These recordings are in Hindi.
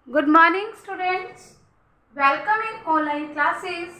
Good morning students, welcome in online classes.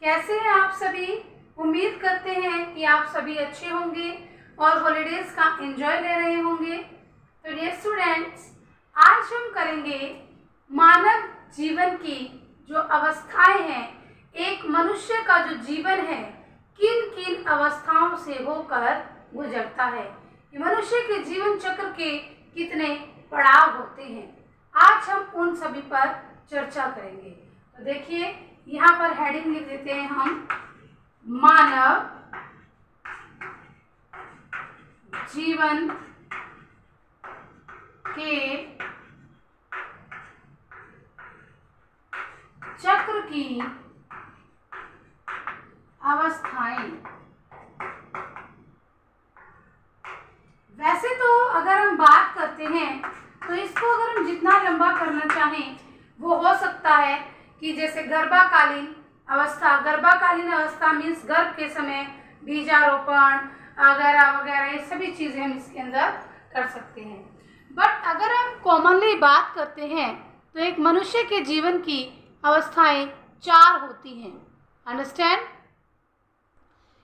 कैसे हैं आप सभी? उम्मीद करते हैं कि आप सभी अच्छे होंगे और हॉलीडेज का एंजॉय ले रहे होंगे। तो डियर स्टूडेंट्स, आज हम करेंगे मानव जीवन की जो अवस्थाएं हैं, एक मनुष्य का जो जीवन है किन किन अवस्थाओं से होकर गुजरता है। मनुष्य के जीवन चक्र के कितने पड़ाव होते हैं, आज हम उन सभी पर चर्चा करेंगे। तो देखिए, यहाँ पर हेडिंग लिख देते हैं हम, मानव जीवन के चक्र की अवस्थाएं। वैसे तो अगर हम बात करते हैं तो इसको अगर हम जितना लंबा करना चाहें वो हो सकता है कि जैसे गर्भाकालीन अवस्था मीन्स गर्भ के समय बीजारोपण वगैरह वगैरह, ये सभी चीज़ें हम इसके अंदर कर सकते हैं। बट अगर हम कॉमनली बात करते हैं तो एक मनुष्य के जीवन की अवस्थाएं 4 होती हैं। अंडरस्टैंड?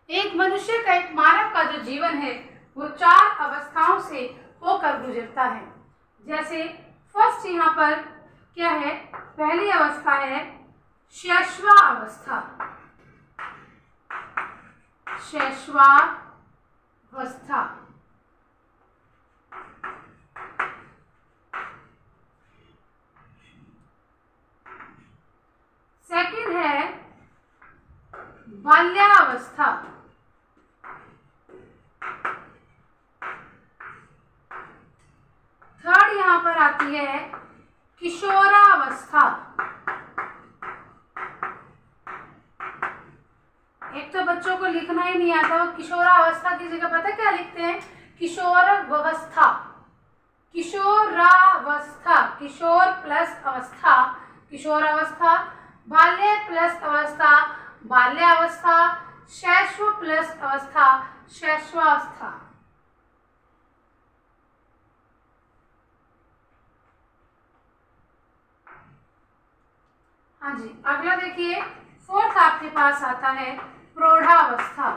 एक मनुष्य का, एक मानव का जो जीवन है वो 4 अवस्थाओं से होकर गुजरता है। जैसे फर्स्ट यहाँ पर क्या है, पहली अवस्था है शैशवावस्था। शैशवावस्था सेकंड है बाल्यावस्था। थर्ड यहाँ पर आती है किशोरावस्था। एक तो बच्चों को लिखना ही नहीं आता, वो किशोरावस्था की जगह पता क्या लिखते हैं, किशोरावस्था। किशोरावस्था, किशोर प्लस अवस्था किशोरावस्था, बाल्य प्लस अवस्था बाल्यावस्था, शैशव प्लस अवस्था शैशवावस्था। हाँ जी, अगला देखिए, फोर्थ आपके पास आता है प्रौढ़ावस्था।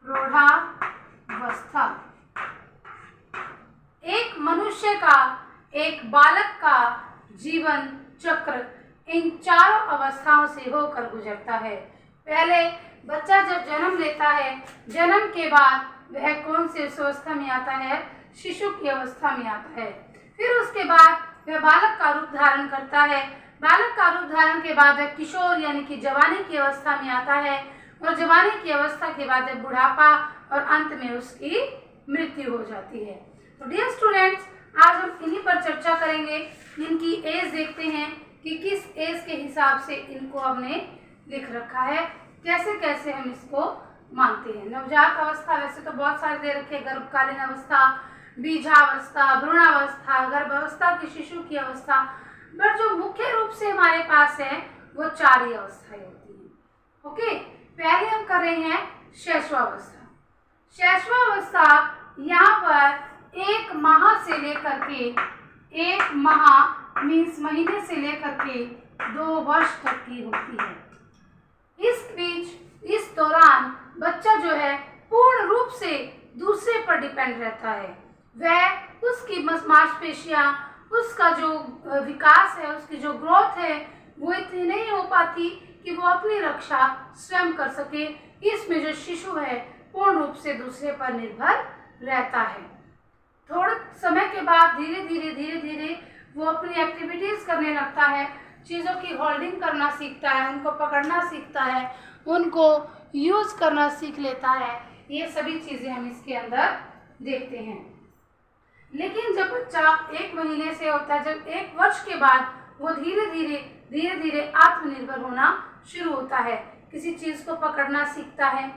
प्रौढ़ावस्था एक मनुष्य का, एक बालक का जीवन चक्र इन 4 अवस्थाओं से होकर गुजरता है। पहले बच्चा जब जन्म लेता है, जन्म के बाद वह कौन सी अवस्था में आता है, शिशु की अवस्था में आता है। फिर उसके बाद वह बालक का रूप धारण करता है। बालक का रूप धारण के बाद वह किशोर यानी कि जवानी की अवस्था में आता है, और जवानी की अवस्था के बाद वह बुढ़ापा और अंत में उसकी मृत्यु हो जाती है। तो डियर स्टूडेंट्स, आज हम इन्हीं पर चर्चा करेंगे। इनकी एज देखते हैं कि किस एज के हिसाब से इनको हमने लिख रखा है, कैसे कैसे हम इसको मानते हैं। नवजात अवस्था वैसे तो बहुत सारे दे रखे, गर्भकालीन अवस्था, बीजावस्था, भ्रूणावस्था, गर्भावस्था की शिशु की अवस्था, बट जो मुख्य रूप से हमारे पास है वो 4 ही अवस्थाएं होती हैं। ओके, पहले हम कर रहे हैं शैशवावस्था। शैशवावस्था यहाँ पर 1 माह से लेकर के, 1 माह मीन्स महीने से लेकर के 2 वर्ष तक की होती है। इस बीच, इस दौरान बच्चा जो है पूर्ण रूप से दूसरे पर डिपेंड रहता है। वह, उसकी मांसपेशियां, उसका जो विकास है, उसकी जो ग्रोथ है वो इतनी नहीं हो पाती कि वो अपनी रक्षा स्वयं कर सके। इसमें जो शिशु है पूर्ण रूप से दूसरे पर निर्भर रहता है। थोड़े समय के बाद धीरे धीरे वो अपनी एक्टिविटीज करने लगता है, चीज़ों की होल्डिंग करना सीखता है, उनको पकड़ना सीखता है, उनको यूज करना सीख लेता है। ये सभी चीज़ें हम इसके अंदर देखते हैं। लेकिन जब बच्चा 1 महीने से होता है, जब 1 वर्ष के बाद वो धीरे धीरे आत्मनिर्भर होना शुरू होता है, किसी चीज़ को पकड़ना सीखता है,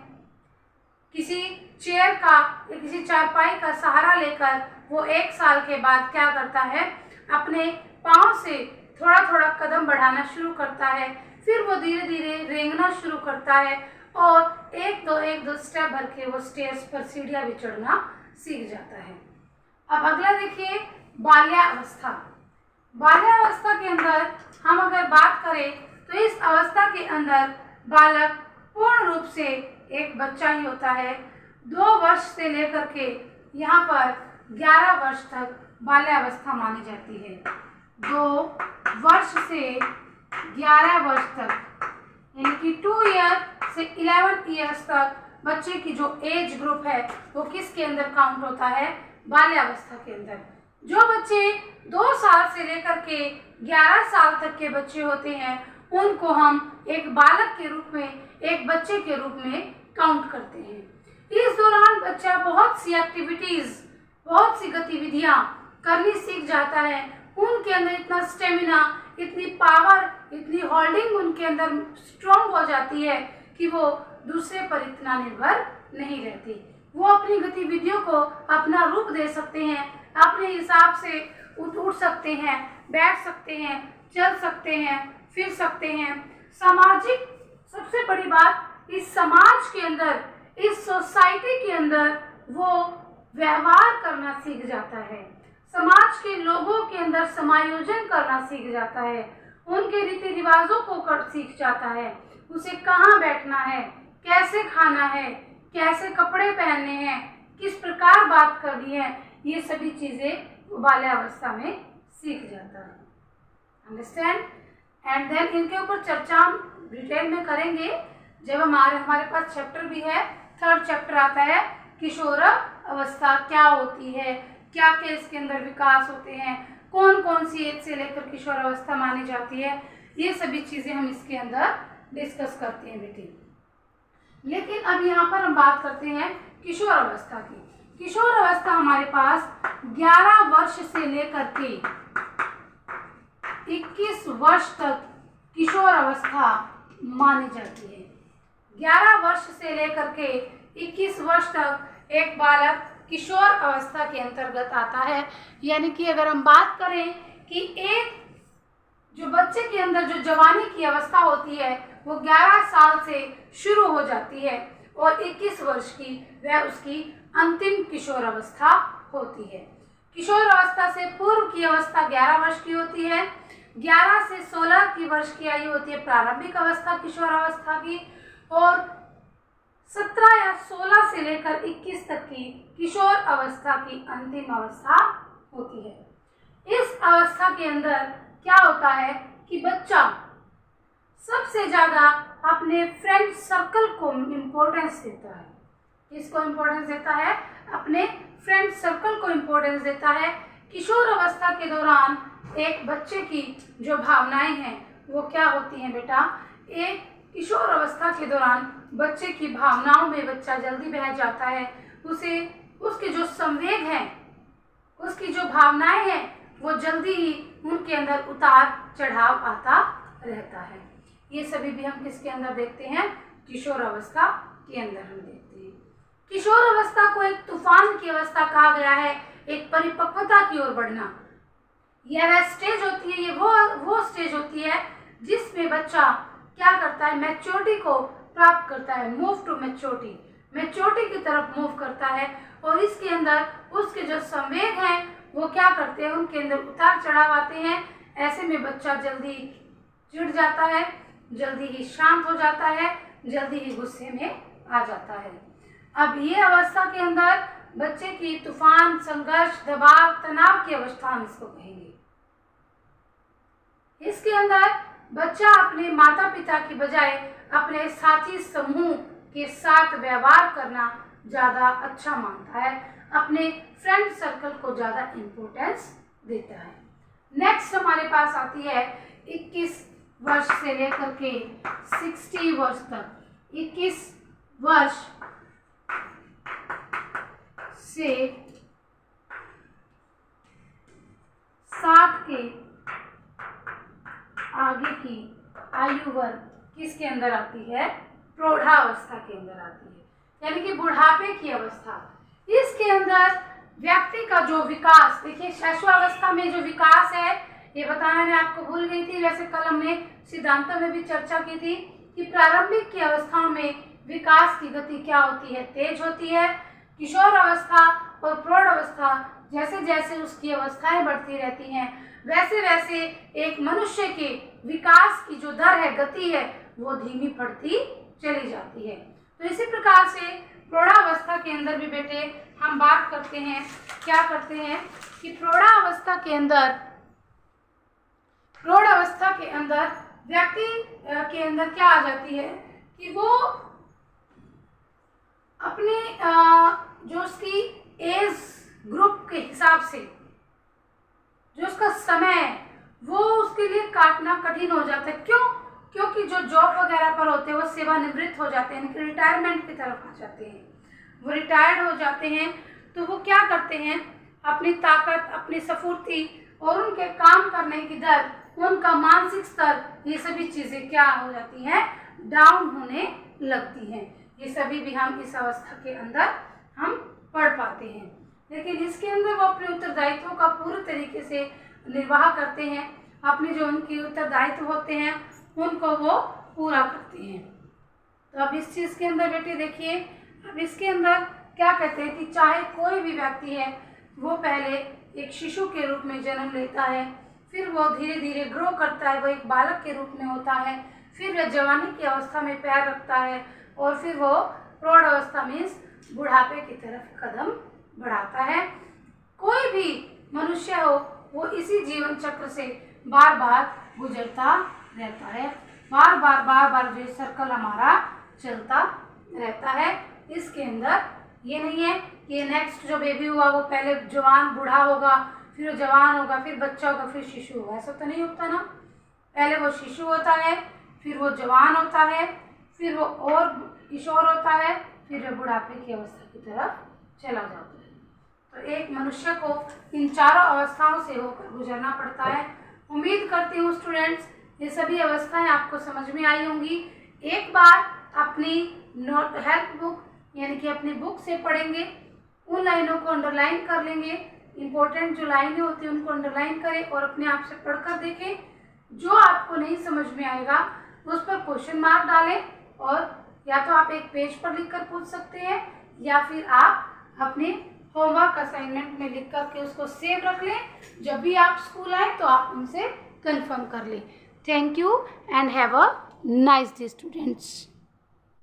किसी चेयर का या किसी चारपाई का सहारा लेकर वो 1 साल के बाद क्या करता है, अपने पाँव से थोड़ा थोड़ा कदम बढ़ाना शुरू करता है। फिर वो धीरे धीरे रेंगना शुरू करता है और एक दो स्टेप भर के वो स्टेयर्स पर सीढ़ियाँ भी चढ़ना सीख जाता है। अब अगला देखिए, बाल्यावस्था। बाल्यावस्था के अंदर हम अगर बात करें तो इस अवस्था के अंदर बालक पूर्ण रूप से एक बच्चा ही होता है। 2 वर्ष से लेकर के यहाँ पर 11 वर्ष तक बाल्यावस्था मानी जाती है। 2 वर्ष से 11 वर्ष तक यानी कि 2 ईयर से 11 ईयर्स तक बच्चे की जो एज ग्रुप है वो किसके अंदर काउंट होता है? बाल्यावस्था के अंदर। जो बच्चे 2 साल से लेकर के 11 साल तक के बच्चे होते हैं उनको हम एक बालक के रूप में, एक बच्चे के रूप में काउंट करते हैं। इस दौरान बच्चा बहुत सी एक्टिविटीज, बहुत सी गतिविधियां करनी सीख जाता है। उनके अंदर इतना स्टेमिना, इतनी पावर, इतनी होल्डिंग उनके अंदर स्ट्रॉन्ग हो जाती है कि वो दूसरे पर इतना निर्भर नहीं रहती। वो अपनी गतिविधियों को अपना रूप दे सकते हैं, अपने हिसाब से उठ सकते हैं, बैठ सकते हैं, चल सकते हैं, फिर सकते हैं। सामाजिक, सबसे बड़ी बात, इस समाज के अंदर, इस सोसाइटी के अंदर वो व्यवहार करना सीख जाता है। समाज के लोगों के अंदर समायोजन करना सीख जाता है, उनके रीति रिवाजों को सीख जाता है। उसे कहाँ बैठना है, कैसे खाना है, कैसे कपड़े पहनने हैं, किस प्रकार बात करनी है, ये सभी चीजें बाल्यावस्था में सीख जाता है। अंडरस्टैंड? एंड देन इनके ऊपर चर्चा हम डिटेल में करेंगे जब हमारे पास चैप्टर भी है। 3rd चैप्टर आता है किशोर अवस्था क्या होती है, क्या क्या इसके अंदर विकास होते हैं, कौन कौन सी एज से लेकर किशोर अवस्था मानी जाती है, ये सभी चीजें हम इसके अंदर डिस्कस करते हैं बेटे। लेकिन अब यहाँ पर हम बात करते हैं किशोर अवस्था की। किशोर अवस्था हमारे पास 11 वर्ष से लेकर के 21 वर्ष तक किशोर अवस्था मानी जाती है। 11 वर्ष से लेकर के 21 वर्ष तक एक बालक किशोर अवस्था के अंतर्गत आता है। यानी कि अगर हम बात करें कि एक जो बच्चे के अंदर जो जवानी की अवस्था होती है वो 11 साल से शुरू हो जाती है और 21 वर्ष की वह उसकी अंतिम किशोर अवस्था होती है। किशोर अवस्था से पूर्व की अवस्था 11 वर्ष की होती है। 11 से 16 की वर्ष की आयु होती है प्रारंभिक अवस्था किशोर अवस्था की, और 17 या 16 से लेकर 21 तक की किशोर अवस्था की अंतिम अवस्था होती है। इस अवस्था के अंदर क्या होता है कि बच्चा सबसे ज्यादा अपने फ्रेंड सर्कल को इम्पोर्टेंस देता है। किसको इम्पोर्टेंस देता है? अपने फ्रेंड सर्कल को इम्पोर्टेंस देता है। किशोर अवस्था के दौरान एक बच्चे की जो भावनाएं हैं वो क्या होती हैं बेटा? एक किशोर अवस्था के दौरान बच्चे की भावनाओं में बच्चा जल्दी बह जाता है। उसके जो संवेग हैं, उसकी जो भावनाएं हैं वो जल्दी ही उनके अंदर उतार चढ़ाव आता रहता है। ये सभी भी हम किसके अंदर देखते हैं? किशोर अवस्था के अंदर हम देखते हैं। किशोर अवस्था को एक तूफान की अवस्था कहा गया है, एक परिपक्वता की ओर बढ़ना। यह वह स्टेज होती है, ये वो स्टेज होती है जिसमें बच्चा क्या करता है? मैच्योरिटी को प्राप्त करता है, मूव टू मैच्योरिटी, मैच्योरिटी की तरफ मूव करता है। और इसके अंदर उसके जो संवेग हैं वो क्या करते हैं? उनके अंदर उतार चढ़ाव आते हैं। ऐसे में बच्चा जल्दी चिढ़ जाता है, जल्दी ही शांत हो जाता है, जल्दी ही गुस्से में आ जाता है। अब ये अवस्था के अंदर बच्चे की तूफान, संघर्ष, दबाव, तनाव की अवस्था हम इसको कहेंगे। इसके अंदर बच्चा अपने माता पिता की बजाय अपने साथी समूह के साथ व्यवहार करना ज़्यादा अच्छा मानता है, अपने फ्रेंड सर्कल को ज़्यादा इम्पोर्टेंस देता है। नेक्स्ट हमारे पास आती है 21 वर्ष से लेकर के 60 वर्ष तक। 21 वर्ष से 60 के आगे की आयु वर्ग किसके अंदर आती है? प्रौढ़ावस्था के अंदर आती है, यानी कि बुढ़ापे की अवस्था। इसके अंदर व्यक्ति का जो विकास, देखिए शैशवावस्था में जो विकास है ये बताना मैं आपको भूल गई थी। वैसे कल हमने सिद्धांतों में भी चर्चा की थी कि प्रारंभिक की अवस्थाओं में विकास की गति क्या होती है? तेज होती है। किशोर अवस्था और प्रौढ़ अवस्था जैसे जैसे उसकी अवस्थाएं बढ़ती रहती हैं, वैसे वैसे एक मनुष्य के विकास की जो दर है, गति है, वो धीमी पड़ती चली जाती है। तो इसी प्रकार से प्रौढ़ावस्था के अंदर भी बेटे हम बात करते हैं, क्या करते हैं कि प्रौढ़ावस्था के अंदर व्यक्ति के अंदर क्या आ जाती है कि वो अपने जो उसकी एज ग्रुप के हिसाब से जो उसका समय है वो उसके लिए काटना कठिन हो जाता है। क्यों? क्योंकि जो जॉब वगैरह पर होते हैं वो सेवानिवृत्त हो जाते हैं, यानी कि रिटायरमेंट की तरफ आ जाते हैं, वो रिटायर्ड हो जाते हैं। तो वो क्या करते हैं, अपनी ताकत, अपनी स्फूर्ति और उनके काम करने की दर, उनका मानसिक स्तर, ये सभी चीज़ें क्या हो जाती हैं, डाउन होने लगती हैं। ये सभी भी हम इस अवस्था के अंदर हम पढ़ पाते हैं। लेकिन इसके अंदर वो अपने उत्तरदायित्वों का पूरे तरीके से निर्वाह करते हैं, अपने जो उनके उत्तरदायित्व होते हैं उनको वो पूरा करते हैं। तो अब इस चीज़ के अंदर बेटे देखिए, अब इसके अंदर क्या कहते हैं कि चाहे कोई भी व्यक्ति है वो पहले एक शिशु के रूप में जन्म लेता है, फिर वो धीरे धीरे ग्रो करता है, वो एक बालक के रूप में होता है, फिर वह जवानी की अवस्था में पैर रखता है और फिर वो प्रौढ़ अवस्था मीन्स बुढ़ापे की तरफ कदम बढ़ाता है। कोई भी मनुष्य हो वो इसी जीवन चक्र से बार बार गुजरता रहता है, बार बार जो सर्कल हमारा चलता रहता है। इसके अंदर ये नहीं है कि नेक्स्ट जो बेबी हुआ वो पहले जवान बूढ़ा होगा, फिर वो जवान होगा, फिर बच्चा होगा, फिर शिशु होगा, ऐसा तो नहीं होता ना। पहले वो शिशु होता है, फिर वो जवान होता है, फिर वो और किशोर होता है, फिर वो बुढ़ापे की अवस्था की तरफ चला जाता है। तो एक मनुष्य को इन चारों अवस्थाओं से होकर गुजरना पड़ता है। उम्मीद करती हूँ स्टूडेंट्स ये सभी अवस्थाएं आपको समझ में आई होंगी। एक बार अपनी नोट हेल्प बुक यानी कि अपनी बुक से पढ़ेंगे, उन लाइनों को अंडरलाइन कर लेंगे, इम्पोर्टेंट जो लाइनें होती हैं उनको अंडरलाइन करें और अपने आप से पढ़कर देखें। जो आपको नहीं समझ में आएगा उस पर क्वेश्चन मार्क डालें और या तो आप एक पेज पर लिखकर पूछ सकते हैं या फिर आप अपने होमवर्क असाइनमेंट में लिख करके उसको सेव रख लें। जब भी आप स्कूल आए तो आप उनसे कंफर्म कर लें। Thank you and have a nice day students.